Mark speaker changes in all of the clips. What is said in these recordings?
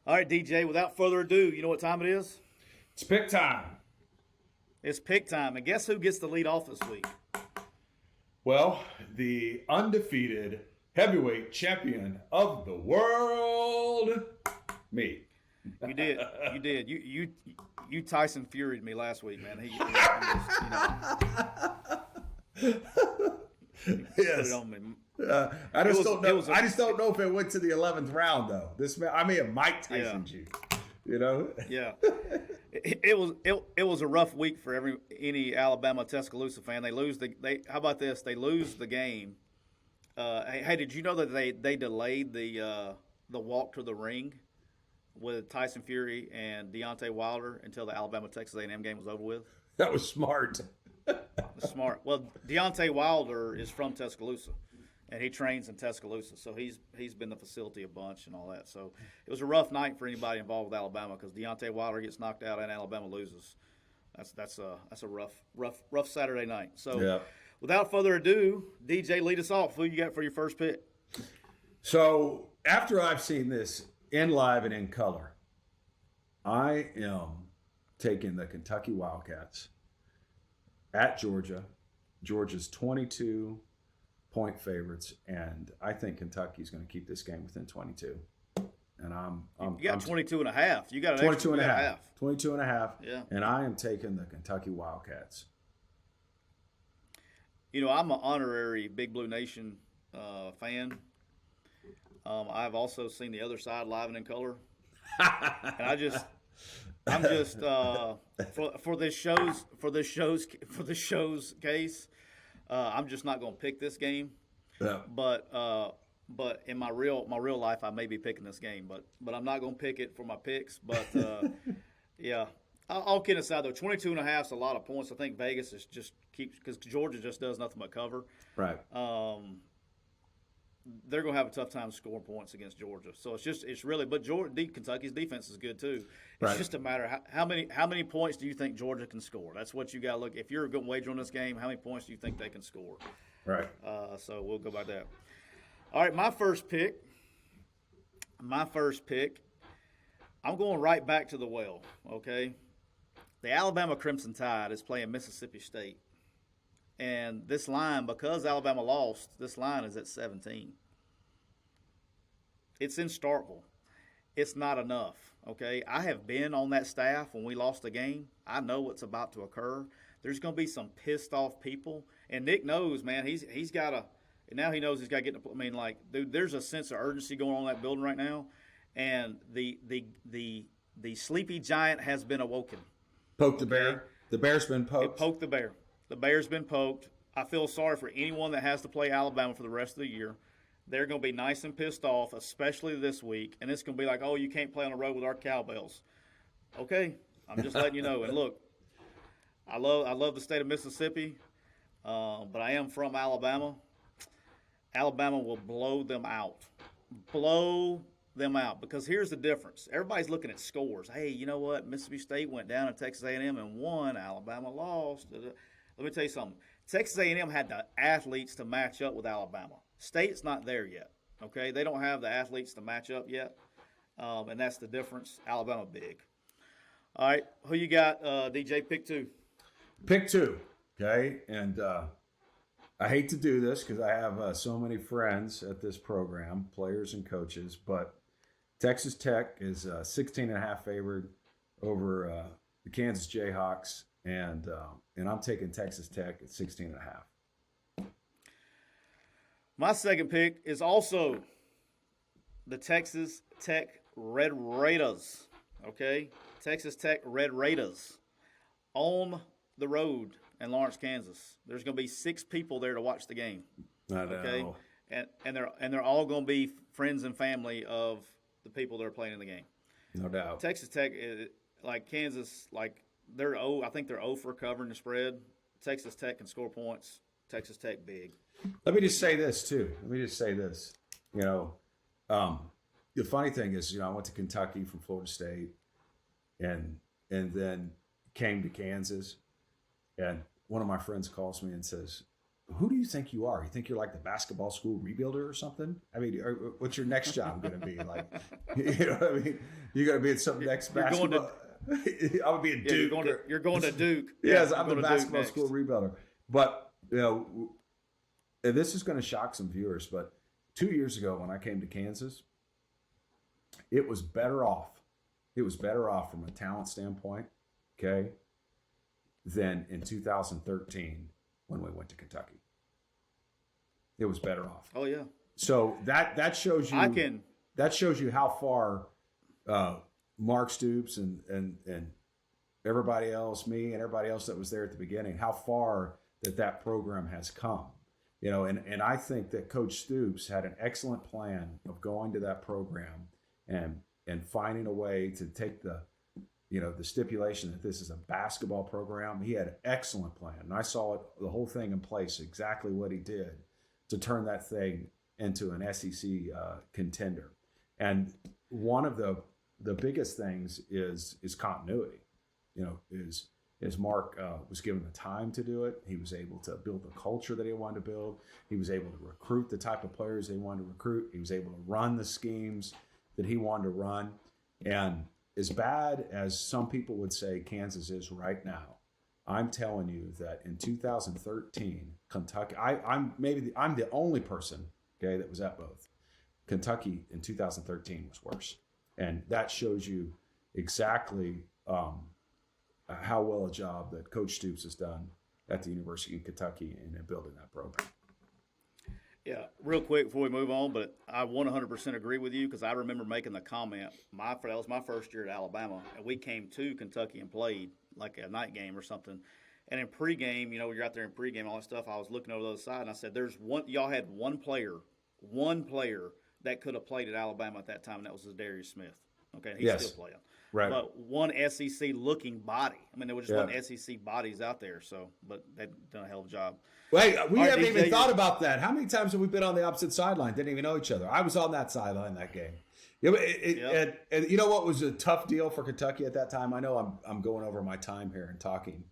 Speaker 1: All right, DJ, without further ado, you know what time it is?
Speaker 2: It's pick time.
Speaker 1: It's pick time. And guess who gets the lead off this week?
Speaker 2: Well, the undefeated heavyweight champion of the world, me.
Speaker 1: You did. You did. You Tyson Furied me last week, man. He
Speaker 2: Yes.
Speaker 1: put it on me.
Speaker 2: I just don't know. I just don't know if it went to the 11th round though. I may have Mike Tyson you. You know.
Speaker 1: Yeah. It was a rough week for any Alabama Tuscaloosa fan. They lose how about this? They lose the game. Hey, did you know that they delayed the walk to the ring with Tyson Fury and Deontay Wilder until the Alabama Texas A&M game was over with?
Speaker 2: That was smart.
Speaker 1: Smart. Well, Deontay Wilder is from Tuscaloosa, and he trains in Tuscaloosa, so he's been the facility a bunch and all that. So it was a rough night for anybody involved with Alabama because Deontay Wilder gets knocked out and Alabama loses. That's a rough Saturday night. So
Speaker 2: yeah.
Speaker 1: Without further ado, DJ, lead us off. Who you got for your first pick?
Speaker 2: So after I've seen this in live and in color, I am taking the Kentucky Wildcats at Georgia. Georgia's 22-point favorites, and I think Kentucky's going to keep this game within 22. And
Speaker 1: you got 22 and a half. You got an
Speaker 2: 22 and a half.
Speaker 1: half.
Speaker 2: 22 and a half.
Speaker 1: Yeah.
Speaker 2: And I am taking the Kentucky Wildcats.
Speaker 1: You know, I'm an honorary Big Blue Nation fan. I've also seen the other side live and in color, and I'm just for this show's case, I'm just not going to pick this game.
Speaker 2: Yeah.
Speaker 1: But in my real life, I may be picking this game, but I'm not going to pick it for my picks. But yeah, all kidding aside, though, 22 and a half is a lot of points. I think Vegas is just keeps because Georgia just does nothing but cover.
Speaker 2: Right.
Speaker 1: They're going to have a tough time scoring points against Georgia. So it's really, but Kentucky's defense is good too. It's just a matter of how many points do you think Georgia can score? That's what you got to look. If you're going to wager on this game, how many points do you think they can score?
Speaker 2: Right.
Speaker 1: So we'll go by that. All right, my first pick. I'm going right back to the well. Okay, the Alabama Crimson Tide is playing Mississippi State. And this line, because Alabama lost, this line is at 17. It's in Starkville. It's not enough, okay? I have been on that staff when we lost the game. I know what's about to occur. There's going to be some pissed-off people. And Nick knows, man, he's got to – now he knows he's got to get – I mean, like, dude, there's a sense of urgency going on in that building right now. And the sleepy giant has been awoken.
Speaker 2: Poke the bear. The bear's been poked.
Speaker 1: Poke the bear. The bear's been poked. I feel sorry for anyone that has to play Alabama for the rest of the year. They're going to be nice and pissed off, especially this week. And it's going to be like, oh, you can't play on the road with our cowbells. Okay, I'm just letting you know. And look, I love the state of Mississippi, but I am from Alabama. Alabama will blow them out. Blow them out. Because here's the difference. Everybody's looking at scores. Hey, you know what? Mississippi State went down to Texas A&M and won. Alabama lost. Let me tell you something. Texas A&M had the athletes to match up with Alabama. State's not there yet, okay? They don't have the athletes to match up yet, and that's the difference. Alabama big. All right, who you got, DJ? Pick two.
Speaker 2: Pick two, okay? And I hate to do this because I have so many friends at this program, players and coaches, but Texas Tech is 16.5 favored over the Kansas Jayhawks. And I'm taking Texas Tech at 16.5.
Speaker 1: My second pick is also the Texas Tech Red Raiders. Okay, Texas Tech Red Raiders on the road in Lawrence, Kansas. There's going to be 6 people there to watch the game.
Speaker 2: I know.
Speaker 1: Okay, and they're all going to be friends and family of the people that are playing in the game.
Speaker 2: No doubt.
Speaker 1: Texas Tech, like Kansas, like. I think they're 0 for covering the spread. Texas Tech can score points. Texas Tech big.
Speaker 2: Let me just say this too. You know, the funny thing is, I went to Kentucky from Florida State, and then came to Kansas, and one of my friends calls me and says, who do you think you are? You think you're like the basketball school rebuilder or something? I mean, what's your next job going to be? Like, you know what I mean? You're going to be at some next basketball. I'm going to be a Duke.
Speaker 1: You're going to Duke.
Speaker 2: Yes, I'm the basketball school rebuilder. But, you know, and this is going to shock some viewers, but 2 years ago when I came to Kansas, it was better off. It was better off from a talent standpoint, okay, than in 2013 when we went to Kentucky. It was better off.
Speaker 1: Oh yeah.
Speaker 2: So that shows you. That shows you how far Mark Stoops and everybody else, me and everybody else that was there at the beginning, how far that program has come. You know, and I think that Coach Stoops had an excellent plan of going to that program and finding a way to take the stipulation that this is a basketball program. He had an excellent plan, and I saw the whole thing in place, exactly what he did to turn that thing into an SEC contender. And one of the biggest things is continuity. You know, is Mark was given the time to do it. He was able to build the culture that he wanted to build. He was able to recruit the type of players they wanted to recruit. He was able to run the schemes that he wanted to run. And as bad as some people would say Kansas is right now, I'm telling you that in 2013, Kentucky, I'm the only person, okay, that was at both. Kentucky in 2013 was worse. And that shows you exactly how well a job that Coach Stoops has done at the University of Kentucky in building that program.
Speaker 1: Yeah, real quick before we move on, but I 100% agree with you because I remember making the comment. That was my first year at Alabama, and we came to Kentucky and played like a night game or something. And in pregame, you know, you're out there in pregame, all that stuff. I was looking over the other side, and I said, y'all had one player that could have played at Alabama at that time, and that was Darius Smith. Okay, he's still playing.
Speaker 2: Right.
Speaker 1: But one SEC-looking body. I mean, there was just one SEC bodies out there, but they've done a hell of a job.
Speaker 2: Wait, we haven't even thought about that. How many times have we been on the opposite sideline? Didn't even know each other. I was on that sideline that game. And you know what was a tough deal for Kentucky at that time? I know I'm going over my time here and talking.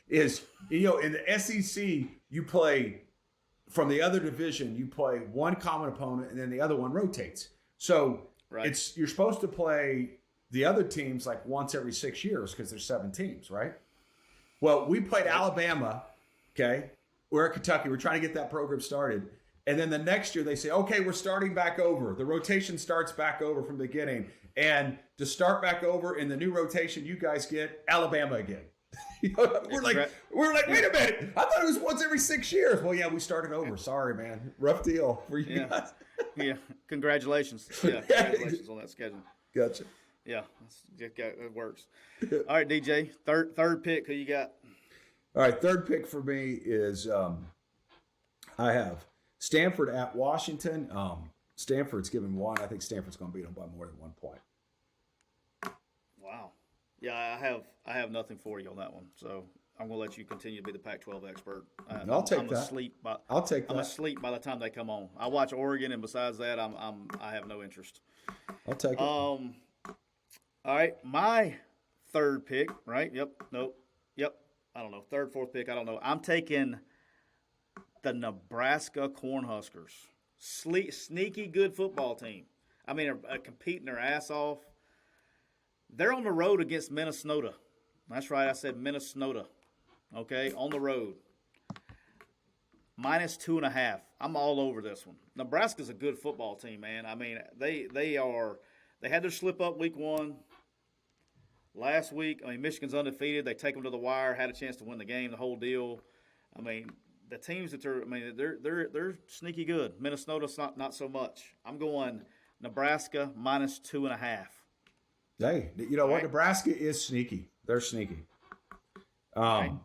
Speaker 2: Is, you know, in the SEC, you play from the other division, you play one common opponent, and then the other one rotates. So you're supposed to play the other teams like once every 6 years because there's 7 teams, right? Well, we played Alabama, okay? We're at Kentucky. We're trying to get that program started. And then the next year they say, okay, we're starting back over. The rotation starts back over from the beginning. And to start back over in the new rotation, you guys get Alabama again. You know, we're like, wait a minute. I thought it was once every 6 years. Well, yeah, we started over. Sorry, man. Rough deal for you guys.
Speaker 1: Yeah. Congratulations. Yeah, congratulations on that schedule.
Speaker 2: Gotcha.
Speaker 1: Yeah, it works. All right, DJ, third pick. Who you got?
Speaker 2: All right, third pick for me is I have Stanford at Washington. Stanford's given 1. I think Stanford's going to beat them by more than 1 point.
Speaker 1: Wow. Yeah, I have nothing for you on that one. So I'm going to let you continue to be the Pac-12 expert.
Speaker 2: I'll take
Speaker 1: I'm
Speaker 2: that.
Speaker 1: I'll take that. I'm asleep by the time they come on. I watch Oregon, and besides that, I have no interest.
Speaker 2: I'll take it.
Speaker 1: All right, my third pick. Right? Yep. Nope. Yep. I don't know. Third, fourth pick. I don't know. I'm taking the Nebraska Cornhuskers. Sneaky good football team. I mean, are competing their ass off. They're on the road against Minnesota. That's right. I said Minnesota. Okay, on the road. -2.5. I'm all over this one. Nebraska's a good football team, man. I mean, they had their slip up week 1. Last week, I mean, Michigan's undefeated. They take them to the wire, had a chance to win the game, the whole deal. I mean, the teams that they're sneaky good. Minnesota's not so much. I'm going Nebraska -2.5.
Speaker 2: Hey, you know what? Right. Nebraska is sneaky. They're sneaky. My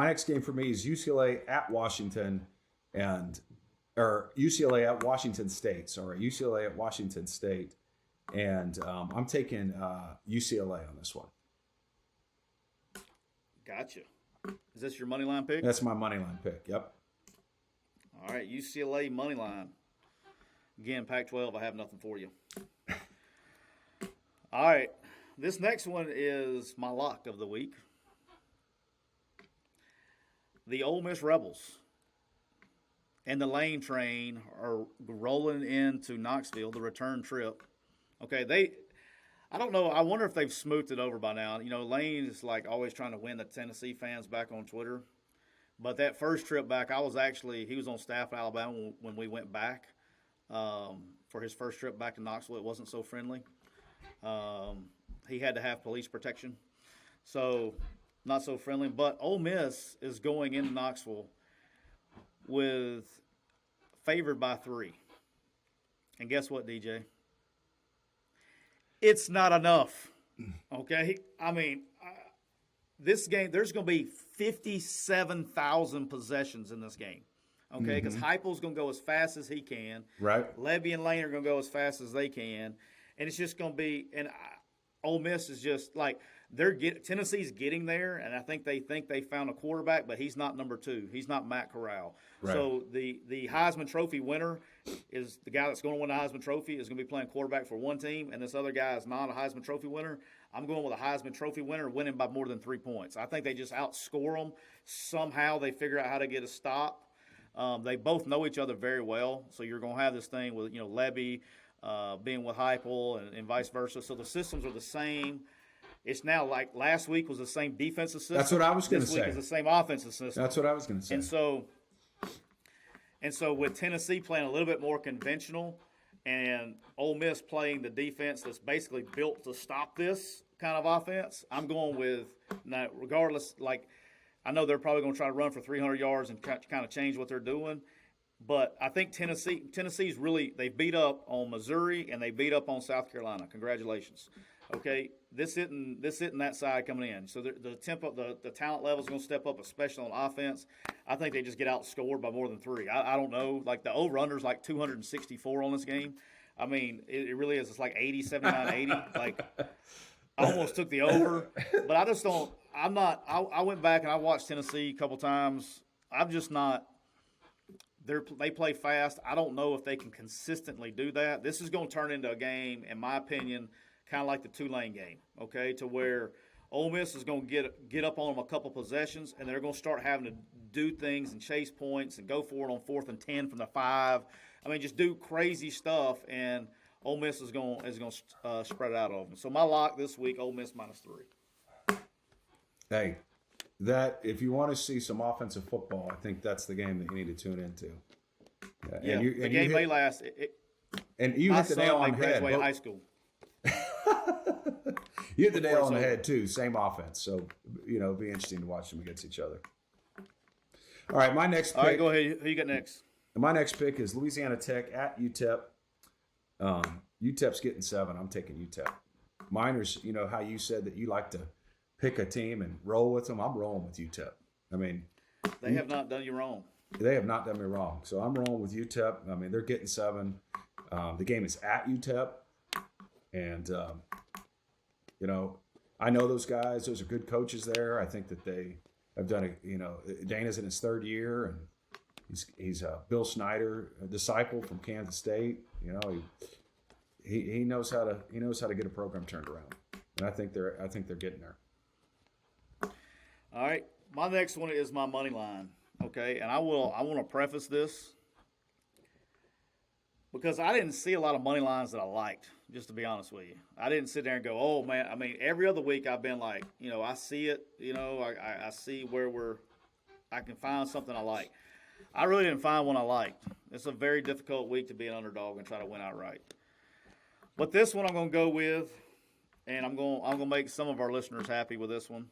Speaker 2: next game for me is UCLA at Washington, or UCLA at Washington State. Sorry, UCLA at Washington State, and I'm taking UCLA on this one.
Speaker 1: Gotcha. Is this your money line pick?
Speaker 2: That's my money line pick. Yep.
Speaker 1: All right, UCLA money line. Again, Pac-12. I have nothing for you. All right, this next one is my lock of the week. The Ole Miss Rebels and the Lane train are rolling into Knoxville, the return trip. Okay, I don't know. I wonder if they've smoothed it over by now. Lane is like always trying to win the Tennessee fans back on Twitter. But that first trip back, he was on staff at Alabama when we went back for his first trip back to Knoxville. It wasn't so friendly. He had to have police protection. So not so friendly. But Ole Miss is going into Knoxville favored by 3. And guess what, DJ? It's not enough. Okay? I mean, this game, there's going to be 57,000 possessions in this game. Okay? Because Heupel's going to go as fast as he can.
Speaker 2: Right.
Speaker 1: Lebby and Lane are going to go as fast as they can. And it's just going to be – and Ole Miss is just like – Tennessee's getting there, and I think they found a quarterback, but he's not number 2. He's not Matt Corral.
Speaker 2: Right.
Speaker 1: So the Heisman Trophy winner is the guy that's going to win the Heisman Trophy is going to be playing quarterback for one team, and this other guy is not a Heisman Trophy winner. I'm going with a Heisman Trophy winner winning by more than 3 points. I think they just outscore them. Somehow they figure out how to get a stop. They both know each other very well, so you're going to have this thing with Lebby being with Heupel and vice versa. So the systems are the same. It's now like last week was the same defensive system.
Speaker 2: That's what I was going to say.
Speaker 1: This week is the same offensive system.
Speaker 2: That's what I was going to say.
Speaker 1: And so with Tennessee playing a little bit more conventional and Ole Miss playing the defense that's basically built to stop this kind of offense, I'm going with now, regardless, like I know they're probably going to try to run for 300 yards and kind of change what they're doing. But I think Tennessee's really – they beat up on Missouri and they beat up on South Carolina. Congratulations. Okay, this isn't that side coming in. So the talent level is going to step up, especially on offense. I think they just get outscored by more than 3. I don't know. Like the over-under is like 264 on this game. I mean, it really is. It's like 80, 79, 80. Like I almost took the over, but I just don't. I'm not. I went back and I watched Tennessee a couple times. I'm just not. They play fast. I don't know if they can consistently do that. This is going to turn into a game, in my opinion, kind of like the Tulane game, okay, to where Ole Miss is going to get up on them a couple possessions, and they're going to start having to do things and chase points and go for it on 4th and 10 from the 5. I mean, just do crazy stuff, and Ole Miss is going to spread it out over them. So my lock this week, Ole Miss -3.
Speaker 2: Hey, if you want to see some offensive football, I think that's the game that you need to tune into.
Speaker 1: Yeah, the game may last.
Speaker 2: And you hit the nail on the head.
Speaker 1: Graduated high school.
Speaker 2: You hit the nail on the head too. Same offense, so it'll be interesting to watch them against each other. All right, my next pick.
Speaker 1: All right, go ahead. Who you got next?
Speaker 2: My next pick is Louisiana Tech at Utep. UTEP's getting 7. I'm taking Utep. Miners, how you said that you like to pick a team and roll with them. I'm rolling with UTEP. I mean,
Speaker 1: they have not done you wrong.
Speaker 2: They have not done me wrong. So I'm rolling with UTEP. I mean, they're getting 7. The game is at UTEP. And, I know those guys. Those are good coaches there. I think that they have done Dana's in his 3rd year, and he's Bill Snyder, a disciple from Kansas State. He knows how to get a program turned around, and I think they're getting there.
Speaker 1: All right, my next one is my money line. Okay, and I want to preface this because I didn't see a lot of money lines that I liked. Just to be honest with you, I didn't sit there and go, "Oh man!" I mean, every other week I've been like, I see it. I see where I can find something I like. I really didn't find one I liked. It's a very difficult week to be an underdog and try to win outright. But this one I'm going to go with, and I'm going to make some of our listeners happy with this one.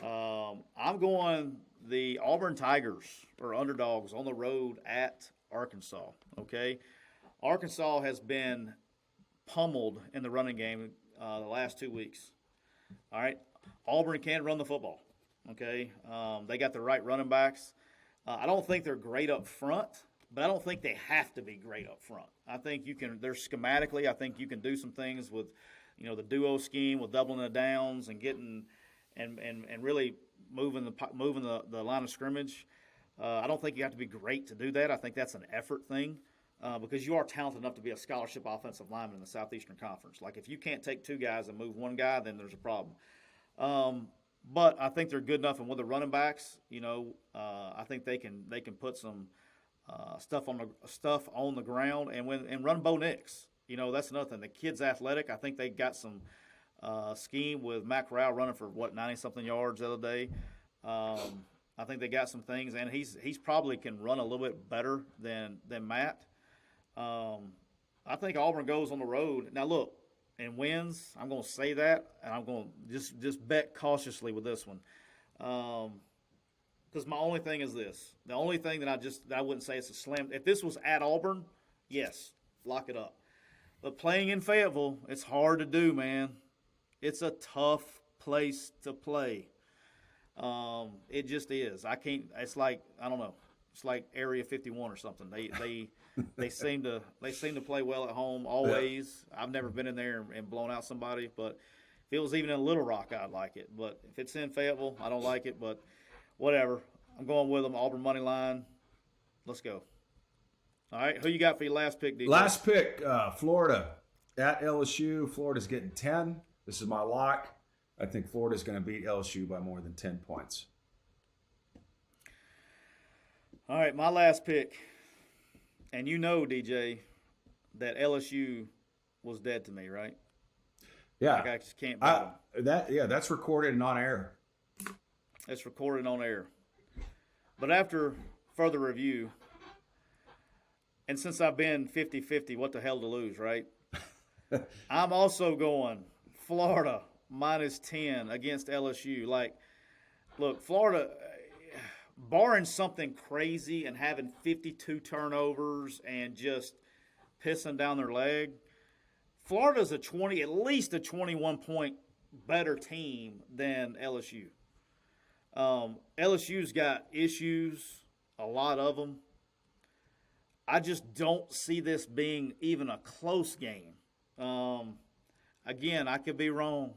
Speaker 1: I'm going the Auburn Tigers or underdogs on the road at Arkansas. Okay, Arkansas has been pummeled in the running game the last 2 weeks. All right, Auburn can run the football. Okay, they got the right running backs. I don't think they're great up front, but I don't think they have to be great up front. I think you can. They're schematically. I think you can do some things with, the duo scheme with doubling the downs and getting and really moving the line of scrimmage. I don't think you have to be great to do that. I think that's an effort thing. Because you are talented enough to be a scholarship offensive lineman in the Southeastern Conference. Like, if you can't take 2 guys and move 1 guy, then there's a problem. But I think they're good enough, and with the running backs, I think they can put some stuff on the ground, and run Bo Nix. You know, that's another thing. The kid's athletic. I think they got some scheme with Matt Corral running for 90-something yards the other day. I think they got some things, and he's probably can run a little bit better than Matt. I think Auburn goes on the road. Now look, and wins. I'm going to say that, and I'm going to just bet cautiously with this one. Because my only thing is this. The only thing that I wouldn't say it's a slam. If this was at Auburn, yes, lock it up. But playing in Fayetteville, it's hard to do, man. It's a tough place to play. It just is. I can't. It's like, I don't know. It's like Area 51 or something. They seem to play well at home always. Yeah. I've never been in there and blown out somebody, but if it was even in Little Rock, I'd like it. But if it's in Fayetteville, I don't like it. But whatever. I'm going with them. Auburn money line. Let's go. All right. Who you got for your last pick, DJ?
Speaker 2: Last pick, Florida at LSU. Florida's getting 10. This is my lock. I think Florida's going to beat LSU by more than 10 points.
Speaker 1: All right, my last pick. And you know, DJ, that LSU was dead to me, right?
Speaker 2: Yeah.
Speaker 1: Like I just can't bet them.
Speaker 2: That's recorded and on air.
Speaker 1: It's recorded on air. But after further review, and since I've been 50-50, what the hell to lose, right? I'm also going Florida minus 10 against LSU. Like, look, Florida, barring something crazy and having 52 turnovers and just pissing down their leg, Florida's at least a 21-point better team than LSU. LSU's got issues, a lot of them. I just don't see this being even a close game. Again, I could be wrong,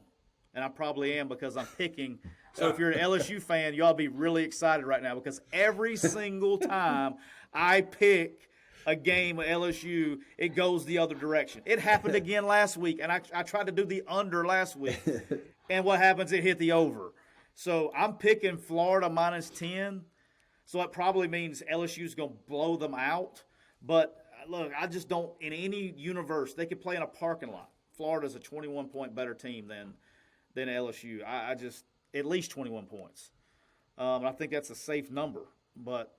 Speaker 1: and I probably am because I'm picking. So if you're an LSU fan, you ought to be really excited right now because every single time I pick a game of LSU, it goes the other direction. It happened again last week, and I tried to do the under last week. And what happens? It hit the over. So I'm picking Florida minus 10. So it probably means LSU's going to blow them out. But, look, I just don't – in any universe, they could play in a parking lot. Florida's a 21-point better team than LSU. I just – at least 21 points. I think that's a safe number. But,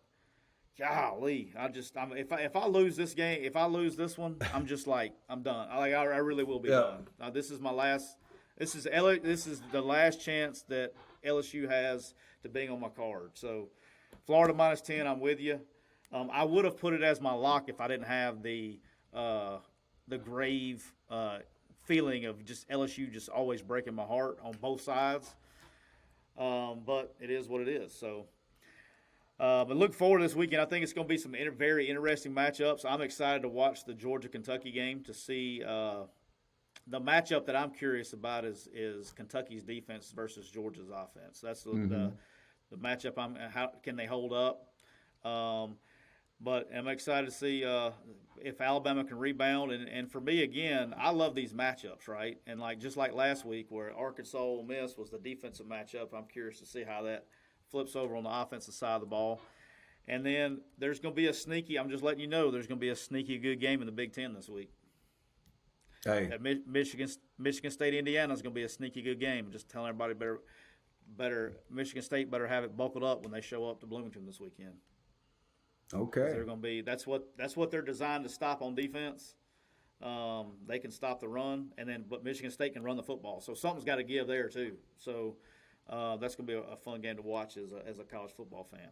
Speaker 1: golly, if I lose this game, if I lose this one, I'm just like, I'm done. I really will be done. This is my last – this is the last chance that LSU has to being on my card. So, Florida minus 10, I'm with you. I would have put it as my lock if I didn't have the grave feeling of just LSU just always breaking my heart on both sides. But it is what it is. So, but look forward to this weekend. I think it's going to be some very interesting matchups. I'm excited to watch the Georgia-Kentucky game to see the matchup that I'm curious about is Kentucky's defense versus Georgia's offense. That's the matchup. How can they hold up? But I'm excited to see if Alabama can rebound. And for me, again, I love these matchups, right? And just like last week where Arkansas Ole Miss was the defensive matchup, I'm curious to see how that flips over on the offensive side of the ball. And then there's going to be I'm just letting you know, there's going to be a sneaky good game in the Big Ten this week.
Speaker 2: Hey.
Speaker 1: Michigan State, Indiana is going to be a sneaky good game. I'm just telling everybody better Michigan State better have it buckled up when they show up to Bloomington this weekend.
Speaker 2: Okay.
Speaker 1: They're going to be that's what they're designed to stop on defense. They can stop the run, but Michigan State can run the football. So something's got to give there too. So that's going to be a fun game to watch as a college football fan.